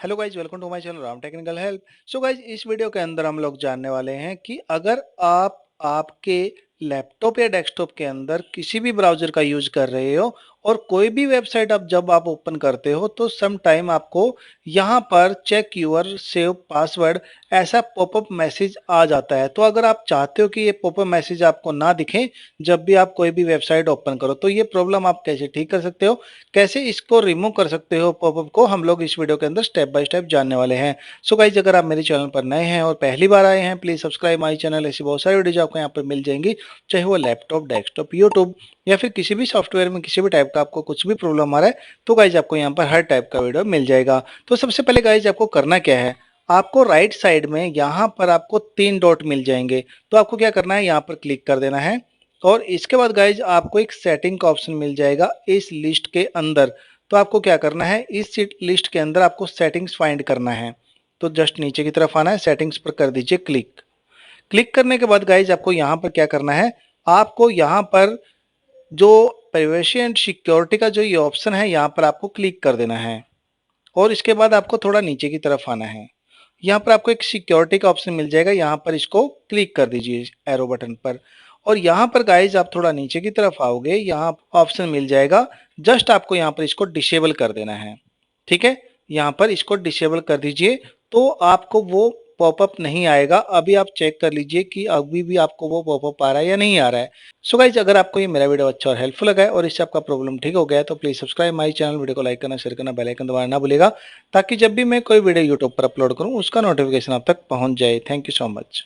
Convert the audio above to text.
Hello guys, welcome to my channel Ram technical help. So guys, इस video के अंदर हम लोग जानने वाले हैं कि अगर आप आपके लैपटॉप या डेस्कटॉप के अंदर किसी भी ब्राउजर का यूज कर रहे हो और कोई भी वेबसाइट आप जब आप ओपन करते हो तो सम टाइम आपको यहाँ पर चेक यूर सेव पासवर्ड ऐसा पॉपअप मैसेज आ जाता है। तो अगर आप चाहते हो कि ये पॉपअप मैसेज आपको ना दिखे जब भी आप कोई भी वेबसाइट ओपन करो, तो ये प्रॉब्लम आप कैसे ठीक कर सकते हो, कैसे इसको रिमूव कर सकते हो पॉपअप को, हम लोग इस वीडियो के अंदर स्टेप बाय स्टेप जानने वाले हैं। सो गाइज, अगर आप मेरे चैनल पर नए हैं और पहली बार आए हैं, प्लीज सब्सक्राइब माय चैनल। ऐसी बहुत सारी वीडियोज आपको यहाँ पर मिल जाएंगी, चाहे वो लैपटॉप, डेस्कटॉप, यूट्यूब या फिर किसी भी सॉफ्टवेयर में किसी भी टाइप का आपको कुछ भी प्रॉब्लम आ रहा है तो गाइज आपको यहाँ पर हर टाइप का वीडियो मिल जाएगा। तो सबसे पहले गाइज आपको करना क्या है, आपको राइट साइड में यहाँ पर आपको 3 डॉट मिल जाएंगे। तो आपको क्या करना है, यहाँ पर क्लिक कर देना है और इसके बाद गाइज आपको एक सेटिंग का ऑप्शन मिल जाएगा इस लिस्ट के अंदर। तो आपको क्या करना है, इस लिस्ट के अंदर आपको सेटिंग्स फाइंड करना है। तो जस्ट नीचे की तरफ आना है, सेटिंग्स पर कर दीजिए क्लिक। क्लिक करने के बाद गाइज आपको यहाँ पर क्या करना है, आपको यहाँ पर जो प्राइवेसी एंड सिक्योरिटी का जो ये ऑप्शन है यहाँ पर आपको क्लिक कर देना है और इसके बाद आपको थोड़ा नीचे की तरफ आना है। यहाँ पर आपको एक सिक्योरिटी का ऑप्शन मिल जाएगा, यहाँ पर इसको क्लिक कर दीजिए एरो बटन पर। और यहाँ पर गाइज आप थोड़ा नीचे की तरफ आओगे, यहाँ ऑप्शन मिल जाएगा, जस्ट आपको यहाँ पर इसको डिसेबल कर देना है। ठीक है, यहाँ पर इसको डिसेबल कर दीजिए तो आपको वो पॉपअप नहीं आएगा। अभी आप चेक कर लीजिए कि अभी भी आपको वो पॉपअप आ रहा है या नहीं आ रहा है। सो गाइज, अगर आपको ये मेरा वीडियो अच्छा और हेल्पफुल लगा है और इससे आपका प्रॉब्लम ठीक हो गया है तो please subscribe my channel, video को लाइक करना, शेयर करना, बेल आइकन दबाना ना भूलेगा, ताकि जब भी मैं कोई वीडियो यूट्यूब पर अपलोड करूं उसका नोटिफिकेशन आप तक पहुंच जाए। Thank you so much.